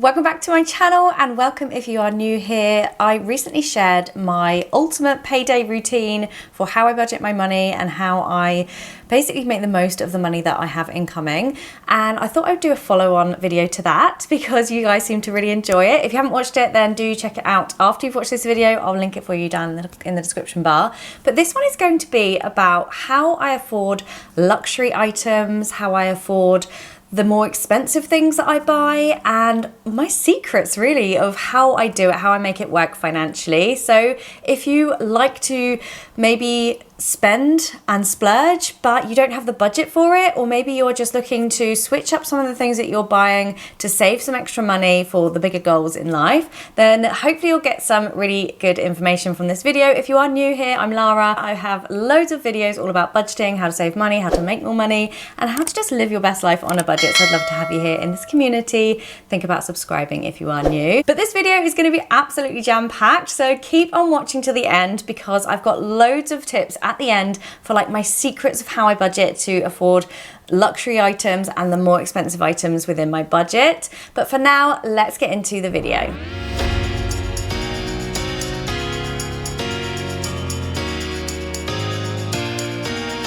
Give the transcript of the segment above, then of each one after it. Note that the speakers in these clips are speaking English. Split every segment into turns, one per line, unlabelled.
Welcome back to my channel and welcome if you are new here. I recently shared my ultimate payday routine for how I budget my money and how I basically make the most of the money that I have incoming. And I thought I'd do a follow-on video to that because you guys seem to really enjoy it. If you haven't watched it, then do check it out after you've watched this video. I'll link it for you down in the description bar. But this one is going to be about how I afford luxury items, how I afford the more expensive things that I buy, and my secrets really of how I do it, how I make it work financially. So if you like to maybe spend and splurge but you don't have the budget for it, or maybe you're just looking to switch up some of the things that you're buying to save some extra money for the bigger goals in life, then hopefully you'll get some really good information from this video. If you are new here, I'm Lara. I have loads of videos all about budgeting, how to save money, how to make more money, and how to just live your best life on a budget. So I'd love to have you here in this community. Think about subscribing if you are new. But this video is going to be absolutely jam-packed, so keep on watching till the end because I've got loads of tips at the end for like my secrets of how I budget to afford luxury items and the more expensive items within my budget. But for now, let's get into the video.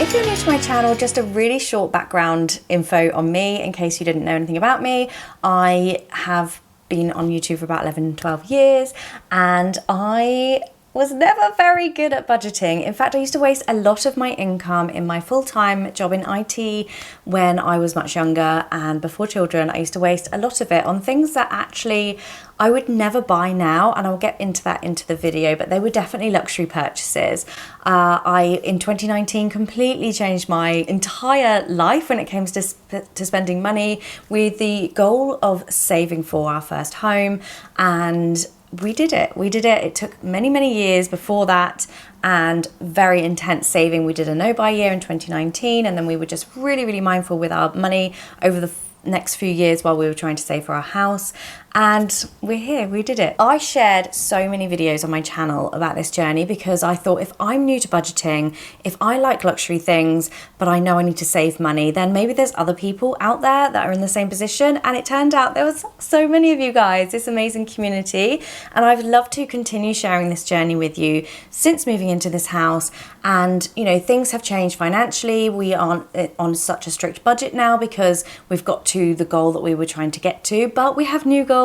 If you're new to my channel, just a really short background info on me in case you didn't know anything about me. I have been on YouTube for about 11-12 years and I was never very good at budgeting. In fact, I used to waste a lot of my income in my full-time job in IT when I was much younger and before children. I used to waste a lot of it on things that actually I would never buy now, and I'll get into that into the video, but they were definitely luxury purchases. I, in 2019, completely changed my entire life when it came to spending money with the goal of saving for our first home, and we did it. It took many years before that and very intense saving. We did a no-buy year in 2019, and then we were just really mindful with our money over the next few years while we were trying to save for our house. And we're here, we did it. I shared so many videos on my channel about this journey because I thought if I'm new to budgeting, if I like luxury things, but I know I need to save money, then maybe there's other people out there that are in the same position. And it turned out there was so many of you guys, this amazing community. And I've loved to continue sharing this journey with you since moving into this house. And you know, things have changed financially. We aren't on such a strict budget now because we've got to the goal that we were trying to get to, but we have new goals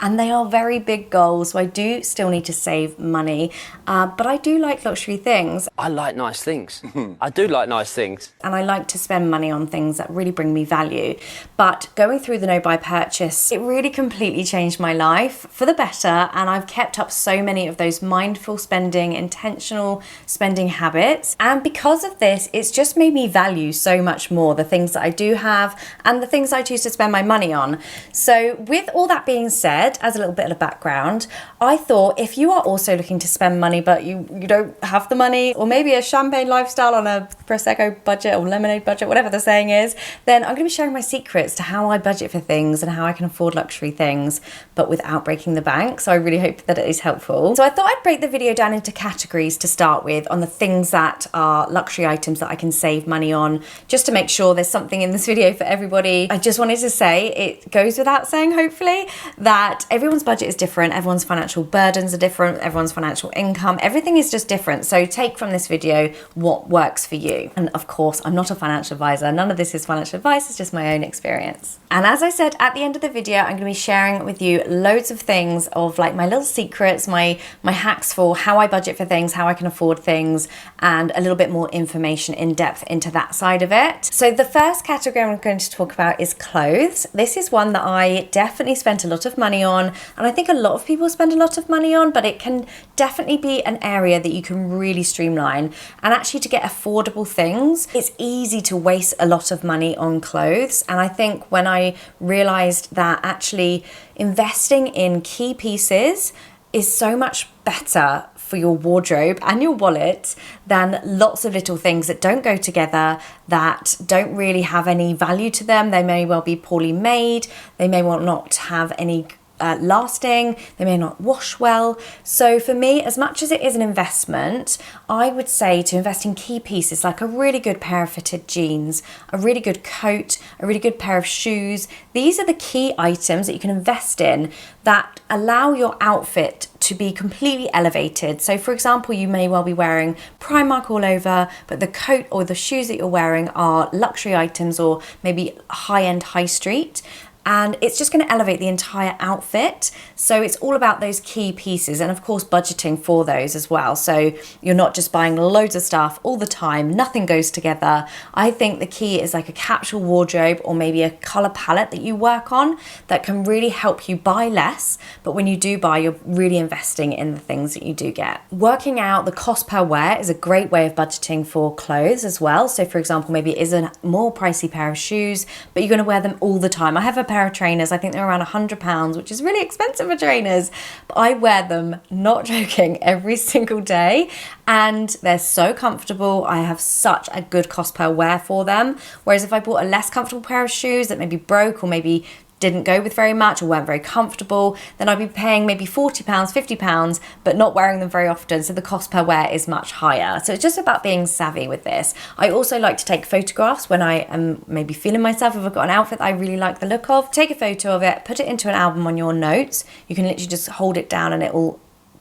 and they are very big goals. So I do still need to save money, but I do like luxury things.
I like nice things. I do like nice things.
And I like to spend money on things that really bring me value. But going through the no-buy purchase, it really completely changed my life for the better. And I've kept up so many of those mindful spending, intentional spending habits. And because of this, it's just made me value so much more the things that I do have and the things I choose to spend my money on. So with all that being said, as a little bit of background, I thought if you are also looking to spend money but you don't have the money, or maybe a champagne lifestyle on a Prosecco budget or lemonade budget, whatever the saying is, then I'm going to be sharing my secrets to how I budget for things and how I can afford luxury things but without breaking the bank. So I really hope that it is helpful. So I thought I'd break the video down into categories to start with on the things that are luxury items that I can save money on, just to make sure there's something in this video for everybody. I just wanted to say, it goes without saying hopefully, that everyone's budget is different, everyone's financial burdens are different, everyone's financial income, everything is just different. So take from this video what works for you. And of course, I'm not a financial advisor. None of this is financial advice, it's just my own experience. And as I said at the end of the video, I'm gonna be sharing with you loads of things of like my little secrets, my hacks for how I budget for things, how I can afford things, and a little bit more information in depth into that side of it. So the first category I'm going to talk about is clothes. This is one that I definitely spent a lot of money on, and I think a lot of people spend a lot of money on, but it can definitely be an area that you can really streamline. And actually, to get affordable things, it's easy to waste a lot of money on clothes. And I think when I realized that actually investing in key pieces is so much better for your wardrobe and your wallet than lots of little things that don't go together, that don't really have any value to them. They may well be poorly made, they may well not have any lasting, they may not wash well. So for me, as much as it is an investment, I would say to invest in key pieces like a really good pair of fitted jeans, a really good coat, a really good pair of shoes. These are the key items that you can invest in that allow your outfit to be completely elevated. So for example, you may well be wearing Primark all over, but the coat or the shoes that you're wearing are luxury items or maybe high-end high street. And it's just going to elevate the entire outfit. So it's all about those key pieces and of course budgeting for those as well. So you're not just buying loads of stuff all the time, nothing goes together. I think the key is like a capsule wardrobe or maybe a color palette that you work on that can really help you buy less. But when you do buy, you're really investing in the things that you do get. Working out the cost per wear is a great way of budgeting for clothes as well. So for example, maybe it is a more pricey pair of shoes, but you're going to wear them all the time. I have a pair of trainers, I think they're around £100, which is really expensive for trainers, but I wear them, not joking, every single day, and they're so comfortable. I have such a good cost per wear for them, whereas if I bought a less comfortable pair of shoes that maybe broke or maybe didn't go with very much or weren't very comfortable, then I'd be paying maybe £40, £50, but not wearing them very often. So the cost per wear is much higher. So it's just about being savvy with this. I also like to take photographs when I am maybe feeling myself. If I've got an outfit that I really like the look of, take a photo of it, put it into an album on your notes. You can literally just hold it down and it will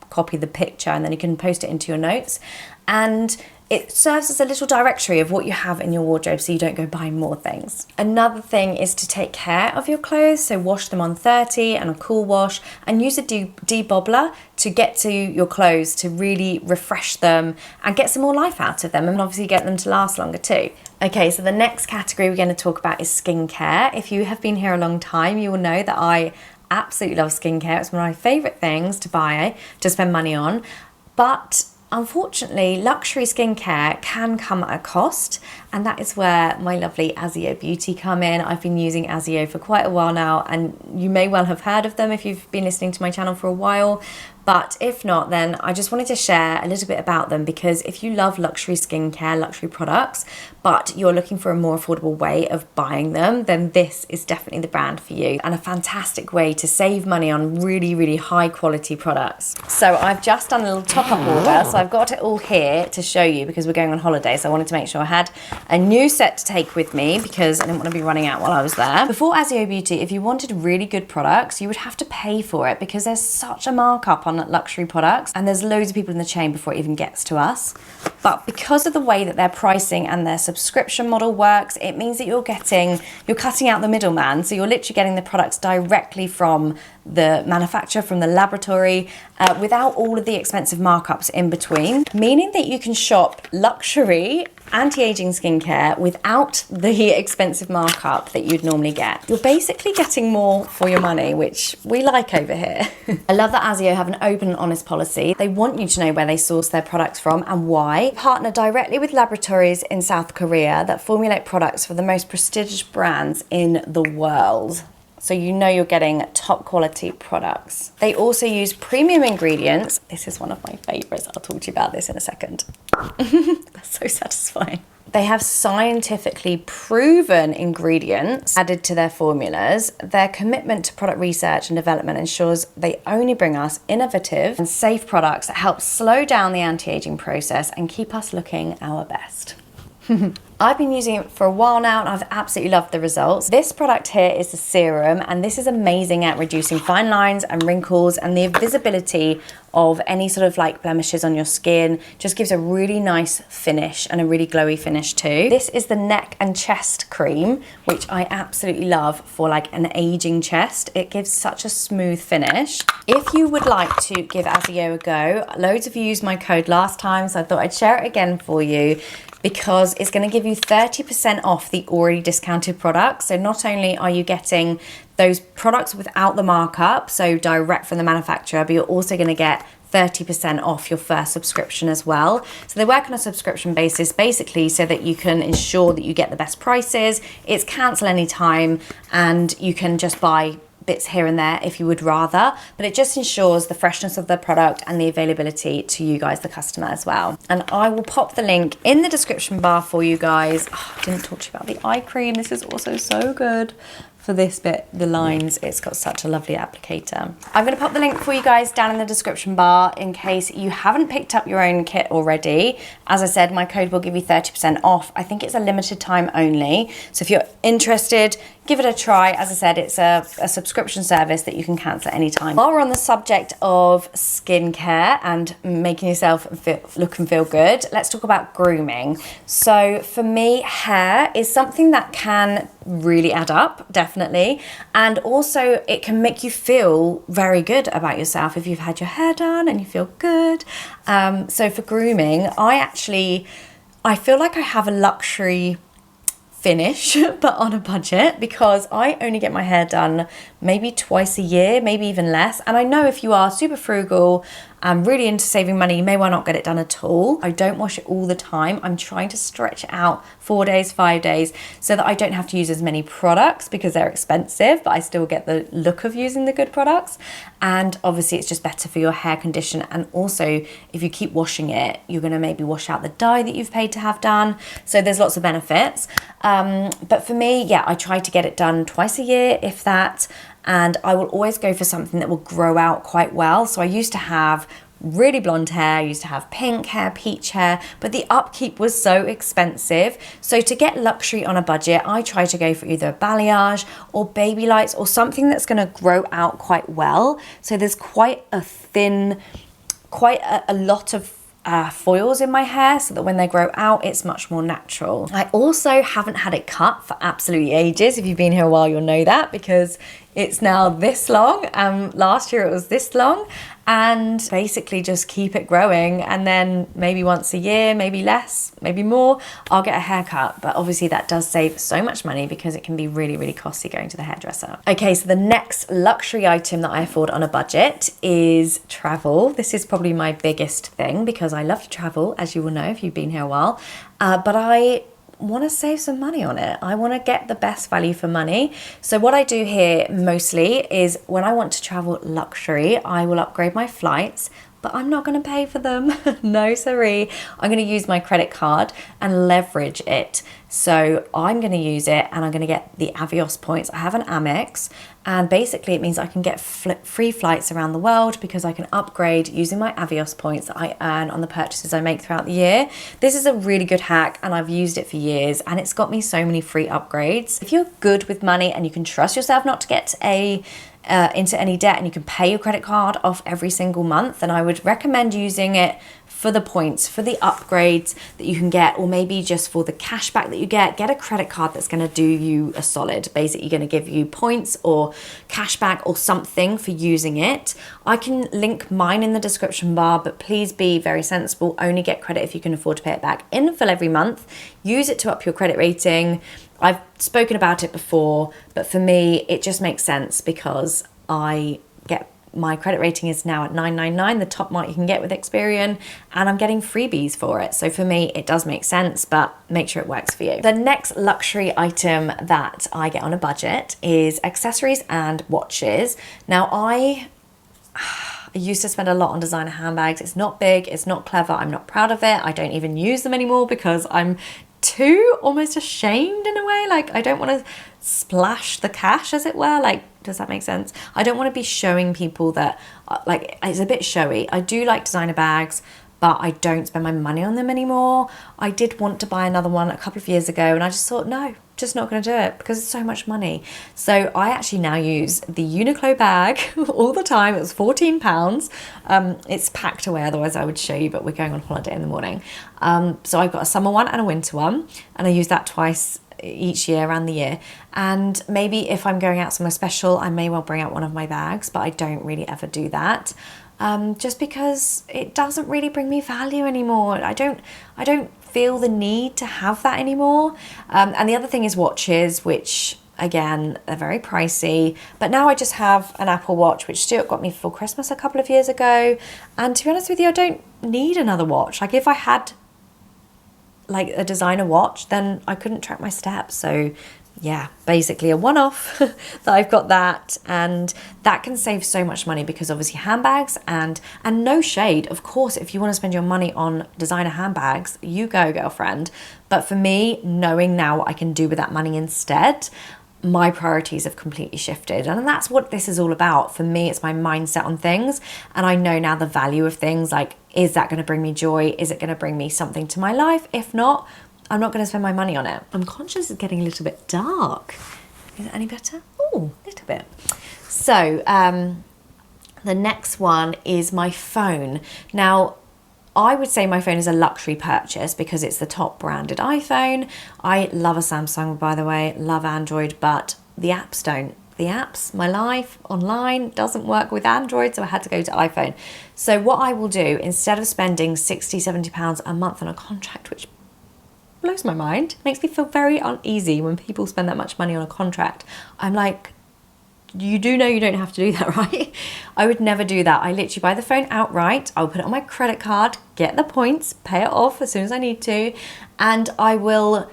copy the picture and then you can post it into your notes. And it serves as a little directory of what you have in your wardrobe so you don't go buying more things. Another thing is to take care of your clothes, so wash them on 30 and a cool wash and use a debobbler to get to your clothes to really refresh them and get some more life out of them and obviously get them to last longer too. Okay, so the next category we're going to talk about is skincare. If you have been here a long time, you will know that I absolutely love skincare. It's one of my favourite things to buy, to spend money on, but unfortunately, luxury skincare can come at a cost, and that is where my lovely Azio Beauty come in. I've been using Azio for quite a while now, and you may well have heard of them if you've been listening to my channel for a while. But if not, then I just wanted to share a little bit about them, because if you love luxury skincare, luxury products, but you're looking for a more affordable way of buying them, then this is definitely the brand for you and a fantastic way to save money on really, really high quality products. So I've just done a little top up order. So I've got it all here to show you because we're going on holiday. So I wanted to make sure I had a new set to take with me because I didn't want to be running out while I was there. Before Azio Beauty, if you wanted really good products, you would have to pay for it because there's such a markup on luxury products and there's loads of people in the chain before it even gets to us. But because of the way that their pricing and their subscription model works, it means that you're cutting out the middleman. So you're literally getting the products directly from the manufacturer, from the laboratory, without all of the expensive markups in between, meaning that you can shop luxury anti-aging skincare without the expensive markup that you'd normally get. You're basically getting more for your money, which we like over here. I love that Azio have an open and honest policy. They want you to know where they source their products from and why. They partner directly with laboratories in South Korea that formulate products for the most prestigious brands in the world. So you know you're getting top quality products. They also use premium ingredients. This is one of my favorites. I'll talk to you about this in a second. That's so satisfying. They have scientifically proven ingredients added to their formulas. Their commitment to product research and development ensures they only bring us innovative and safe products that help slow down the anti-aging process and keep us looking our best. I've been using it for a while now and I've absolutely loved the results. This product here is the serum, and this is amazing at reducing fine lines and wrinkles, and the visibility of any sort of like blemishes on your skin just gives a really nice finish and a really glowy finish too. This is the neck and chest cream, which I absolutely love for like an aging chest. It gives such a smooth finish. If you would like to give Azio a go, loads of you used my code last time, so I thought I'd share it again for you, because it's going to give you 30% off the already discounted products. So not only are you getting those products without the markup, so direct from the manufacturer, but you're also going to get 30% off your first subscription as well. So they work on a subscription basis basically so that you can ensure that you get the best prices. It's cancel anytime and you can just buy bits here and there if you would rather, but it just ensures the freshness of the product and the availability to you guys, the customer, as well. And I will pop the link in the description bar for you guys. Oh, I didn't talk to you about the eye cream. This is also so good for for this bit, the lines, it's got such a lovely applicator. I'm going to pop the link for you guys down in the description bar in case you haven't picked up your own kit already. As I said, my code will give you 30% off. I think it's a limited time only. So if you're interested, give it a try. As I said, it's a subscription service that you can cancel at any time. While we're on the subject of skincare and making yourself look and feel good, let's talk about grooming. So for me, hair is something that can really add up, definitely. And also it can make you feel very good about yourself if you've had your hair done and you feel good. So for grooming, I feel like I have a luxury finish, but on a budget, because I only get my hair done maybe twice a year, maybe even less. And I know if you are super frugal and really into saving money, you may well not get it done at all. I don't wash it all the time. I'm trying to stretch it out 4 days, 5 days, so that I don't have to use as many products because they're expensive, but I still get the look of using the good products. And obviously it's just better for your hair condition. And also if you keep washing it, you're gonna maybe wash out the dye that you've paid to have done. So there's lots of benefits. But for me, yeah, I try to get it done twice a year, if that. And I will always go for something that will grow out quite well. So I used to have really blonde hair, I used to have pink hair, peach hair, but the upkeep was so expensive. So to get luxury on a budget, I try to go for either balayage or baby lights or something that's going to grow out quite well. So there's quite a thin, quite a lot of foils in my hair, so that when they grow out it's much more natural. I also haven't had it cut for absolutely ages. If you've been here a while, you'll know that, because it's now this long. Last year it was this long, and basically just keep it growing, and then maybe once a year, maybe less, maybe more, I'll get a haircut. But obviously that does save so much money because it can be really, really costly going to the hairdresser. Okay, so the next luxury item that I afford on a budget is travel. This is probably my biggest thing because I love to travel, as you will know if you've been here a while, but I want to save some money on it. I want to get the best value for money. So what I do here mostly is when I want to travel luxury, I will upgrade my flights, but I'm not going to pay for them. No, sorry. I'm going to use my credit card and leverage it. So I'm going to use it and I'm going to get the Avios points. I have an Amex, and basically it means I can get free flights around the world because I can upgrade using my Avios points that I earn on the purchases I make throughout the year. This is a really good hack and I've used it for years, and it's got me so many free upgrades. If you're good with money and you can trust yourself not to get into any debt and you can pay your credit card off every single month, then I would recommend using it for the points, for the upgrades that you can get, or maybe just for the cash back that you get. Get a credit card that's going to do you a solid. Basically going to give you points or cash back or something for using it. I can link mine in the description bar, but please be very sensible. Only get credit if you can afford to pay it back in full every month. Use it to up your credit rating. I've spoken about it before, but for me it just makes sense because my credit rating is now at 999, the top mark you can get with Experian, and I'm getting freebies for it. So for me, it does make sense, but make sure it works for you. The next luxury item that I get on a budget is accessories and watches. Now, I used to spend a lot on designer handbags. It's not big, it's not clever, I'm not proud of it. I don't even use them anymore because I'm too almost ashamed in a way. Like, I don't want to splash the cash, as it were. Like, does that make sense? I don't want to be showing people that, like, it's a bit showy. I do like designer bags, but I don't spend my money on them anymore. I did want to buy another one a couple of years ago, and I just thought, no, just not going to do it because it's so much money. So I actually now use the Uniqlo bag all the time. It was £14. It's packed away, otherwise I would show you, but we're going on holiday in the morning. So I've got a summer one and a winter one, and I use that twice each year around the year. And maybe if I'm going out somewhere special, I may well bring out one of my bags, but I don't really ever do that. Just because it doesn't really bring me value anymore. I don't feel the need to have that anymore. And the other thing is watches, which again, they're very pricey, but now I just have an Apple Watch, which Stuart got me for Christmas a couple of years ago. And to be honest with you, I don't need another watch. Like, if I had like a designer watch, then I couldn't track my steps. So yeah, basically a one-off that I've got that, and that can save so much money because obviously handbags and no shade, of course, if you want to spend your money on designer handbags, you go, girlfriend. But for me, knowing now what I can do with that money instead, my priorities have completely shifted. And that's what this is all about. For me, it's my mindset on things. And I know now the value of things. Like, is that going to bring me joy? Is it going to bring me something to my life? If not, I'm not going to spend my money on it. I'm conscious it's getting a little bit dark. Is it any better? Oh, a little bit. So the next one is my phone. Now, I would say my phone is a luxury purchase because it's the top branded iPhone. I love a Samsung, by the way, love Android, but the apps don't. The apps, my life online doesn't work with Android, so I had to go to iPhone. So what I will do, instead of spending £60-70 a month on a contract, which blows my mind, makes me feel very uneasy when people spend that much money on a contract. I'm like, you do know you don't have to do that, right? I would never do that. I literally buy the phone outright. I'll put it on my credit card, get the points, pay it off as soon as I need to, and I will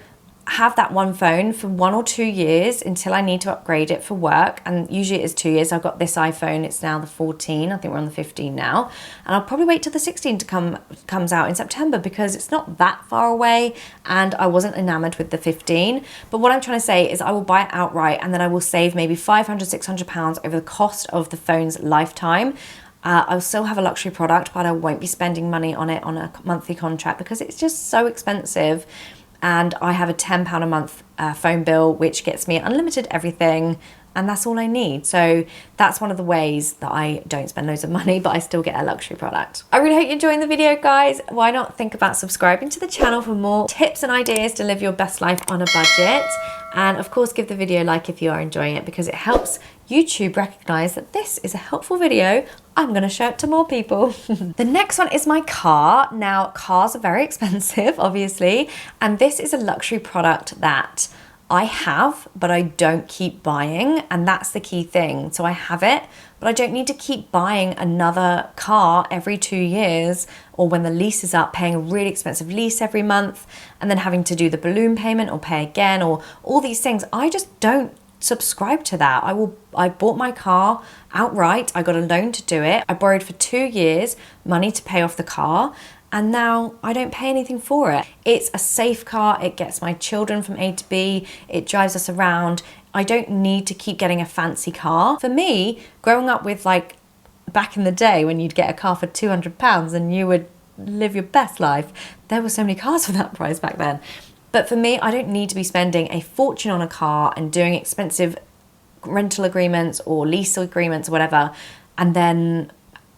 have that one phone for 1 or 2 years until I need to upgrade it for work. And usually it is 2 years. I've got this iPhone, it's now the 14. I think we're on the 15 now. And I'll probably wait till the 16 comes out in September because it's not that far away and I wasn't enamored with the 15. But what I'm trying to say is I will buy it outright and then I will save maybe £500-600 over the cost of the phone's lifetime. I'll still have a luxury product, but I won't be spending money on it on a monthly contract because it's just so expensive. And I have a £10 a month phone bill, which gets me unlimited everything. And that's all I need. So that's one of the ways that I don't spend loads of money, but I still get a luxury product. I really hope you're enjoying the video, guys. Why not think about subscribing to the channel for more tips and ideas to live your best life on a budget? And of course, give the video a like if you are enjoying it because it helps YouTube recognize that this is a helpful video. I'm going to show it to more people. The next one is my car. Now, cars are very expensive, obviously, and this is a luxury product that I have, but I don't keep buying, and that's the key thing. So I have it, but I don't need to keep buying another car every 2 years, or when the lease is up, paying a really expensive lease every month, and then having to do the balloon payment or pay again, or all these things. I just don't subscribe to that. I bought my car outright. I got a loan to do it. I borrowed for 2 years money to pay off the car, and now I don't pay anything for it. It's a safe car. It gets my children from A to B. It drives us around. I don't need to keep getting a fancy car. For me, growing up with, like, back in the day when you'd get a car for £200 and you would live your best life, there were so many cars for that price back then. But for me, I don't need to be spending a fortune on a car and doing expensive rental agreements or lease agreements or whatever, and then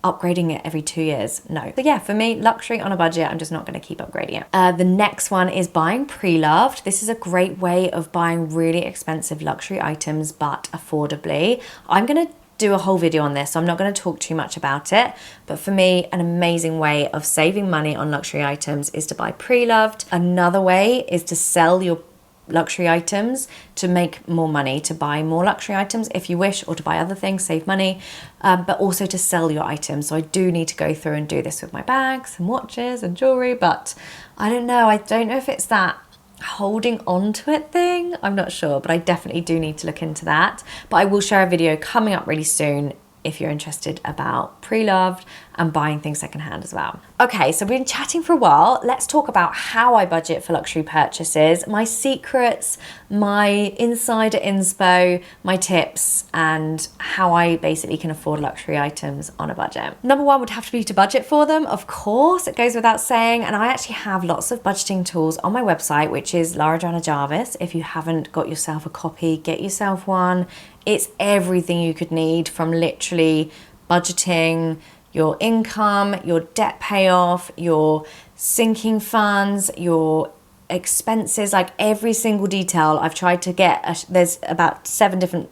upgrading it every 2 years. No. So yeah, for me, luxury on a budget, I'm just not going to keep upgrading it. The next one is buying Preloved. This is a great way of buying really expensive luxury items, but affordably. I'm going to do a whole video on this, so I'm not going to talk too much about it, but for me, an amazing way of saving money on luxury items is to buy Preloved. Another way is to sell your luxury items to make more money, to buy more luxury items if you wish, or to buy other things, save money, but also to sell your items. So I do need to go through and do this with my bags and watches and jewelry, but I don't know if it's that holding on to it thing. I'm not sure, but I definitely do need to look into that. But I will share a video coming up really soon if you're interested about Preloved and buying things secondhand as well. Okay, so we've been chatting for a while. Let's talk about how I budget for luxury purchases, my secrets, my insider inspo, my tips, and how I basically can afford luxury items on a budget. Number one would have to be to budget for them. Of course, it goes without saying. And I actually have lots of budgeting tools on my website, which is Lara Joanna Jarvis. If you haven't got yourself a copy, get yourself one. It's everything you could need, from literally budgeting your income, your debt payoff, your sinking funds, your expenses, like every single detail. I've tried to get, there's about 7 different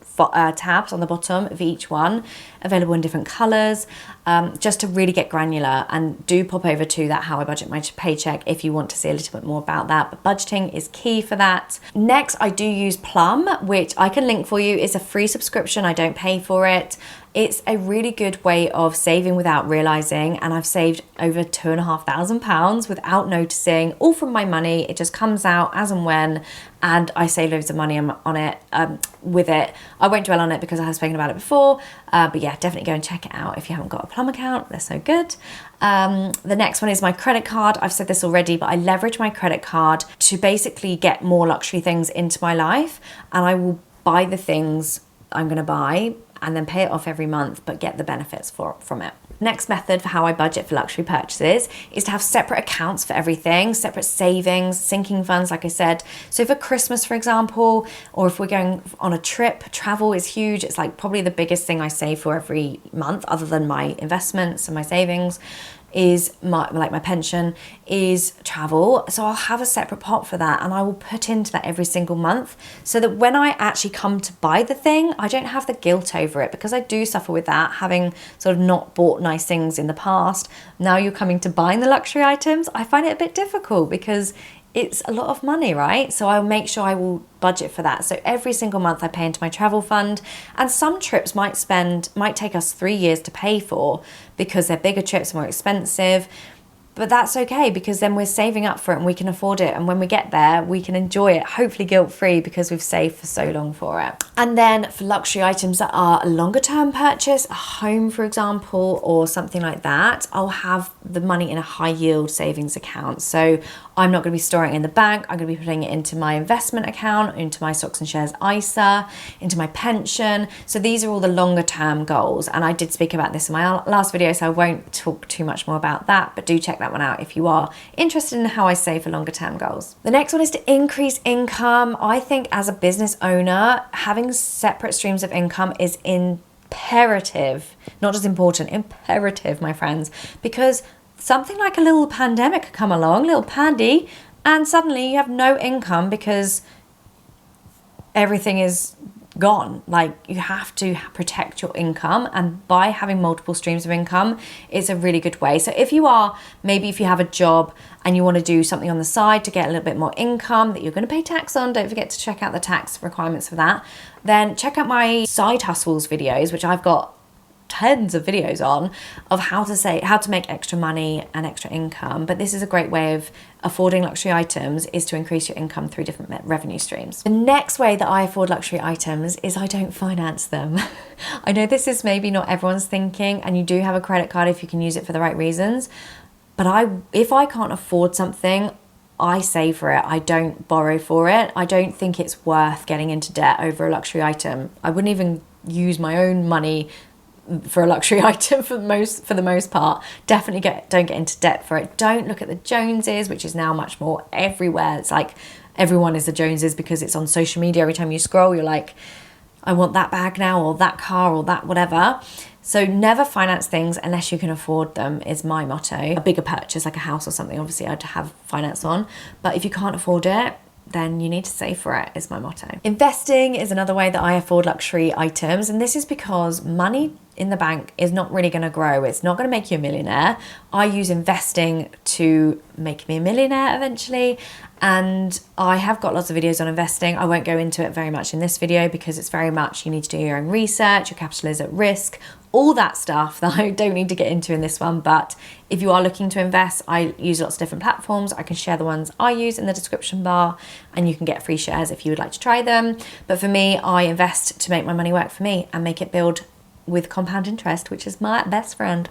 tabs on the bottom of each one, available in different colors, just to really get granular. And do pop over to that How I Budget My Paycheck if you want to see a little bit more about that. But budgeting is key for that. Next, I do use Plum, which I can link for you. It's a free subscription. I don't pay for it. It's a really good way of saving without realizing, and I've saved over £2,500 without noticing, all from my money. It just comes out as and when, and I save loads of money on it with it. I won't dwell on it because I have spoken about it before, but yeah, definitely go and check it out if you haven't got a Plum account. They're so good. The next one is my credit card. I've said this already, but I leverage my credit card to basically get more luxury things into my life, and I will buy the things I'm going to buy and then pay it off every month, but get the benefits from it. Next method for how I budget for luxury purchases is to have separate accounts for everything, separate savings, sinking funds, like I said. So for Christmas, for example, or if we're going on a trip, travel is huge. It's like probably the biggest thing I save for every month, other than my investments and my savings, is my pension, is travel. So I'll have a separate pot for that, and I will put into that every single month, so that when I actually come to buy the thing, I don't have the guilt over it, because I do suffer with that, having sort of not bought nice things in the past. Now you're coming to buying the luxury items, I find it a bit difficult because it's a lot of money, right? So I'll make sure I will budget for that. So every single month I pay into my travel fund, and some trips might take us 3 years to pay for because they're bigger trips, more expensive. But that's okay, because then we're saving up for it and we can afford it. And when we get there, we can enjoy it, hopefully guilt-free, because we've saved for so long for it. And then for luxury items that are a longer term purchase, a home, for example, or something like that, I'll have the money in a high yield savings account. So I'm not going to be storing it in the bank. I'm going to be putting it into my investment account, into my stocks and shares ISA, into my pension. So these are all the longer term goals. And I did speak about this in my last video, so I won't talk too much more about that, but do check that one out if you are interested in how I save for longer term goals. The next one is to increase income. I think as a business owner, having separate streams of income is imperative, not just important, imperative, my friends, because something like a little pandemic could come along, little pandy, and suddenly you have no income because everything is gone. Like, you have to protect your income, and by having multiple streams of income is a really good way. So if you have a job and you want to do something on the side to get a little bit more income that you're going to pay tax on, don't forget to check out the tax requirements for that. Then check out my side hustles videos, which I've got tons of videos on, of how to make extra money and extra income. But this is a great way of affording luxury items, is to increase your income through different revenue streams. The next way that I afford luxury items is I don't finance them. I know this is maybe not everyone's thinking, and you do have a credit card if you can use it for the right reasons, but if I can't afford something, I save for it. I don't borrow for it. I don't think it's worth getting into debt over a luxury item. I wouldn't even use my own money for a luxury item for the most part. Definitely don't get into debt for it. Don't look at the Joneses, which is now much more everywhere. It's like everyone is the Joneses because it's on social media. Every time you scroll, you're like, I want that bag now, or that car, or that whatever. So never finance things unless you can afford them, is my motto. A bigger purchase like a house or something, obviously I'd have finance on, but if you can't afford it, then you need to save for it, is my motto. Investing is another way that I afford luxury items, and this is because money in the bank is not really going to grow. It's not going to make you a millionaire. I use investing to make me a millionaire eventually, and I have got lots of videos on investing. I won't go into it very much in this video because it's very much, you need to do your own research, your capital is at risk, all that stuff that I don't need to get into in this one. But if you are looking to invest, I use lots of different platforms. I can share the ones I use in the description bar, and you can get free shares if you would like to try them. But for me, I invest to make my money work for me and make it build with compound interest, which is my best friend.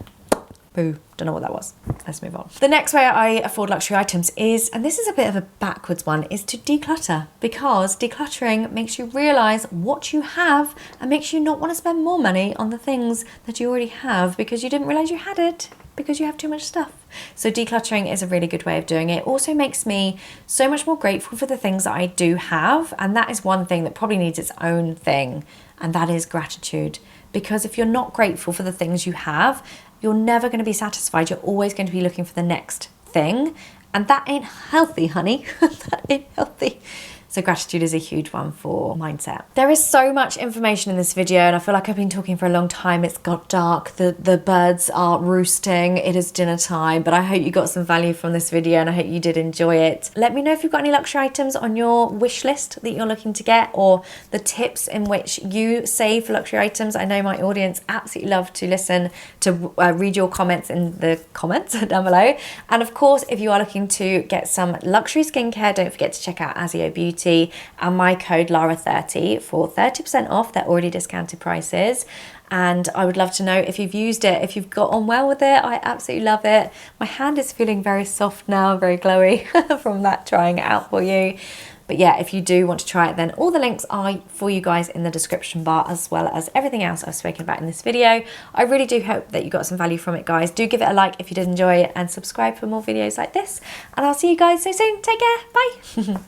Boo, don't know what that was. Let's move on. The next way I afford luxury items is, and this is a bit of a backwards one, is to declutter, because decluttering makes you realize what you have and makes you not want to spend more money on the things that you already have because you didn't realize you had it, because you have too much stuff. So decluttering is a really good way of doing it. It also makes me so much more grateful for the things that I do have, and that is one thing that probably needs its own thing, and that is gratitude. Because if you're not grateful for the things you have, you're never going to be satisfied. You're always going to be looking for the next thing. And that ain't healthy, honey. That ain't healthy. So gratitude is a huge one for mindset. There is so much information in this video, and I feel like I've been talking for a long time. It's got dark, the birds are roosting, it is dinner time, but I hope you got some value from this video and I hope you did enjoy it. Let me know if you've got any luxury items on your wish list that you're looking to get, or the tips in which you save for luxury items. I know my audience absolutely love to listen to read your comments in the comments down below. And of course, if you are looking to get some luxury skincare, don't forget to check out Azio Beauty and my code Lara30 for 30% off their already discounted prices. And I would love to know if you've used it, if you've got on well with it. I absolutely love it. My hand is feeling very soft now, very glowy from that trying it out for you. But yeah, if you do want to try it, then all the links are for you guys in the description bar, as well as everything else I've spoken about in this video. I really do hope that you got some value from it, guys. Do give it a like if you did enjoy it, and subscribe for more videos like this. And I'll see you guys so soon. Take care. Bye.